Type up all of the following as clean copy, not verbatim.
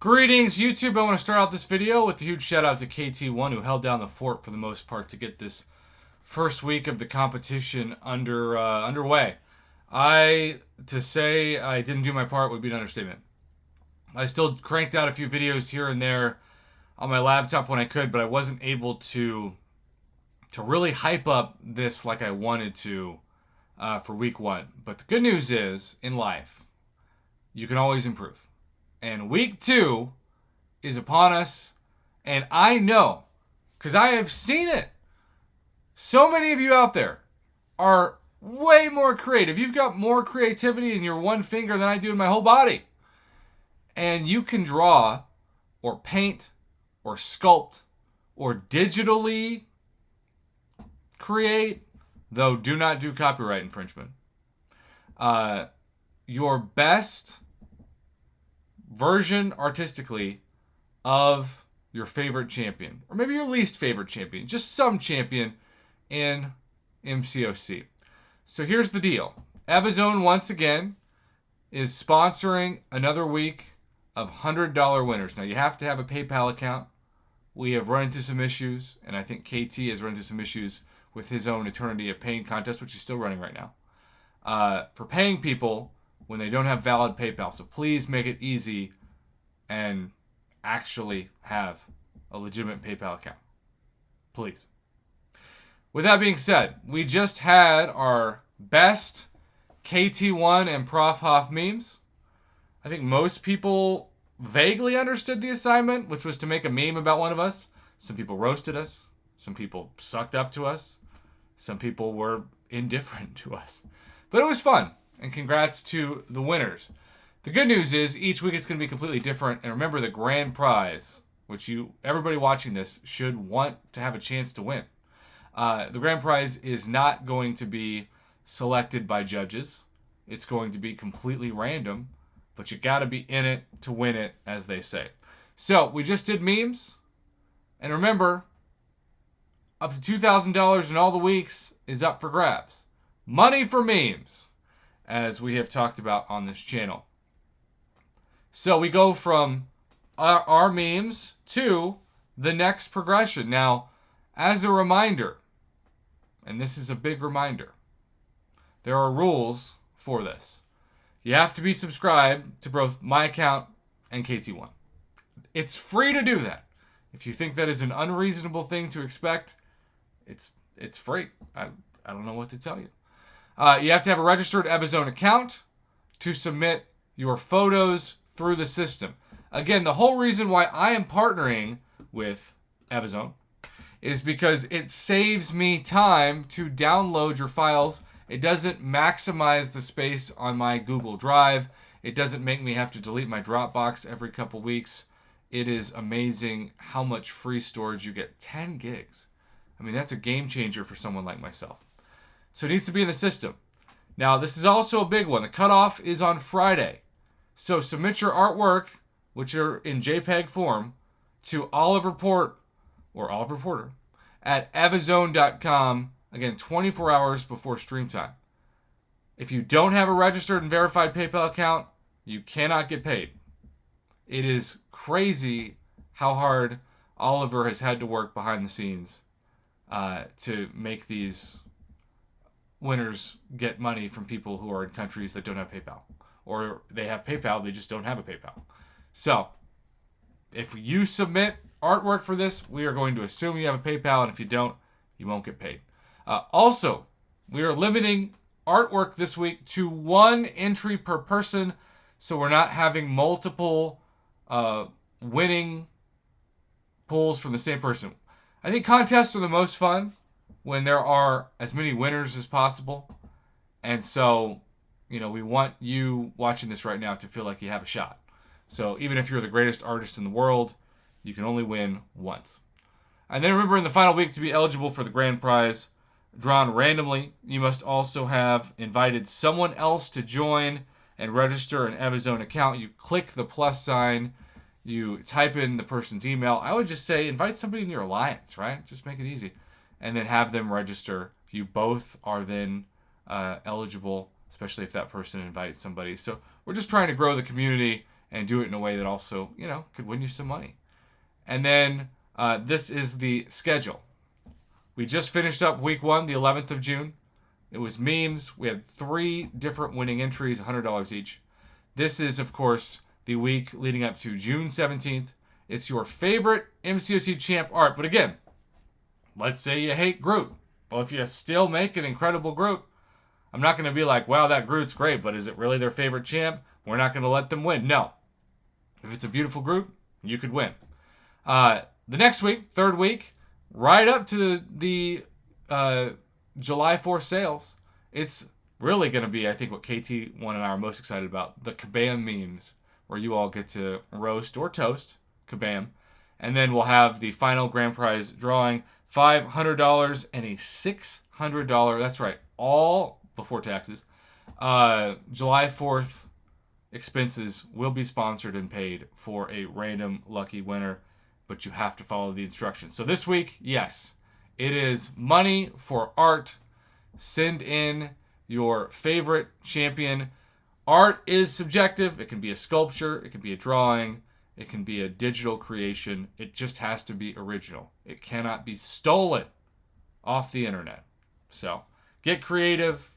Greetings, YouTube. I want to start out this video with a huge shout out to KT1, who held down the fort for the most part to get this first week of the competition underway. To say I didn't do my part would be an understatement. I still cranked out a few videos here and there on my laptop when I could, but I wasn't able to really hype up this like I wanted to for week one. But the good news is, in life, you can always improve. And week two is upon us. And I know, because I have seen it, so many of you out there are way more creative. You've got more creativity in your one finger than I do in my whole body. And you can draw or paint or sculpt or digitally create, though do not do copyright infringement, your best version artistically of your favorite champion, or maybe your least favorite champion, just some champion in MCOC. So here's the deal. Evizone once again is sponsoring another week of $100 winners. Now you have to have a PayPal account. We have run into some issues, and I think KT has run into some issues with his own Eternity of Pain contest, which is still running right now, for paying people when they don't have valid PayPal. So please make it easy and actually have a legitimate PayPal account. Please. With that being said, we just had our best KT1 and Prof Hoff memes. I think most people vaguely understood the assignment, which was to make a meme about one of us. Some people roasted us. Some people sucked up to us. Some people were indifferent to us. But it was fun. And congrats to the winners. The good news is each week it's going to be completely different. And remember, the grand prize, which everybody watching this should want to have a chance to win. The grand prize is not going to be selected by judges. It's going to be completely random. But you got to be in it to win it, as they say. So we just did memes. And remember, up to $2,000 in all the weeks is up for grabs. Money for memes, as we have talked about on this channel. So we go from our memes to the next progression. Now, as a reminder, and this is a big reminder, there are rules for this. You have to be subscribed to both my account and KT1. It's free to do that. If you think that is an unreasonable thing to expect, it's free. I don't know what to tell you. You have to have a registered Evizone account to submit your photos through the system. Again, the whole reason why I am partnering with Evizone is because it saves me time to download your files. It doesn't maximize the space on my Google Drive. It doesn't make me have to delete my Dropbox every couple weeks. It is amazing how much free storage you get. 10 gigs. I mean, that's a game changer for someone like myself. So it needs to be in the system. Now, this is also a big one. The cutoff is on Friday. So submit your artwork, which are in JPEG form, to Oliver Porter at evizone.com. Again, 24 hours before stream time. If you don't have a registered and verified PayPal account, you cannot get paid. It is crazy how hard Oliver has had to work behind the scenes to make these winners get money from people who are in countries that don't have PayPal. Or they have PayPal, they just don't have a PayPal. So, if you submit artwork for this, we are going to assume you have a PayPal, and if you don't, you won't get paid. Also, we are limiting artwork this week to one entry per person, so we're not having multiple winning pulls from the same person. I think contests are the most fun when there are as many winners as possible. And so, we want you watching this right now to feel like you have a shot. So even if you're the greatest artist in the world, you can only win once. And then remember, in the final week, to be eligible for the grand prize, drawn randomly, you must also have invited someone else to join and register an Evizone account. You click the plus sign, you type in the person's email. I would just say invite somebody in your alliance, right? Just make it easy. And then have them register. You both are then eligible, especially if that person invites somebody. So we're just trying to grow the community and do it in a way that also, could win you some money. And then this is the schedule. We just finished up week 1, the 11th of June. It was memes. We had 3 different winning entries, $100 each. This is, of course, the week leading up to June 17th. It's your favorite MCOC champ art. But again, let's say you hate Groot. Well, if you still make an incredible Groot, I'm not going to be like, wow, that Groot's great, but is it really their favorite champ? We're not going to let them win. No. If it's a beautiful Groot, you could win. The next week, third week, right up to the July 4th sales, it's really going to be, I think, what KT1 and I are most excited about, the Kabam memes, where you all get to roast or toast Kabam. And then we'll have the final grand prize drawing, $500 and a $600, that's right, all before taxes. July 4th expenses will be sponsored and paid for a random lucky winner, but you have to follow the instructions. So this week, yes, it is money for art. Send in your favorite champion. Art is subjective. It can be a sculpture. It can be a drawing. It can be a digital creation. It just has to be original. It cannot be stolen off the internet. So get creative,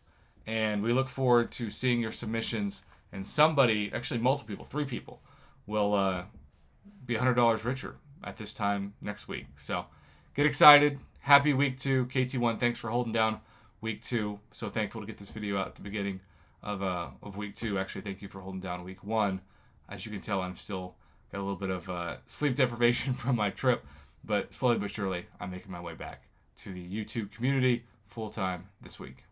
and we look forward to seeing your submissions. And somebody, actually multiple people, 3 people, will be $100 richer at this time next week. So get excited. Happy week 2. KT1, thanks for holding down week 2. So thankful to get this video out at the beginning of week 2. Actually, thank you for holding down week 1. As you can tell, I'm still got a little bit of sleep deprivation from my trip, but slowly but surely, I'm making my way back to the YouTube community full time this week.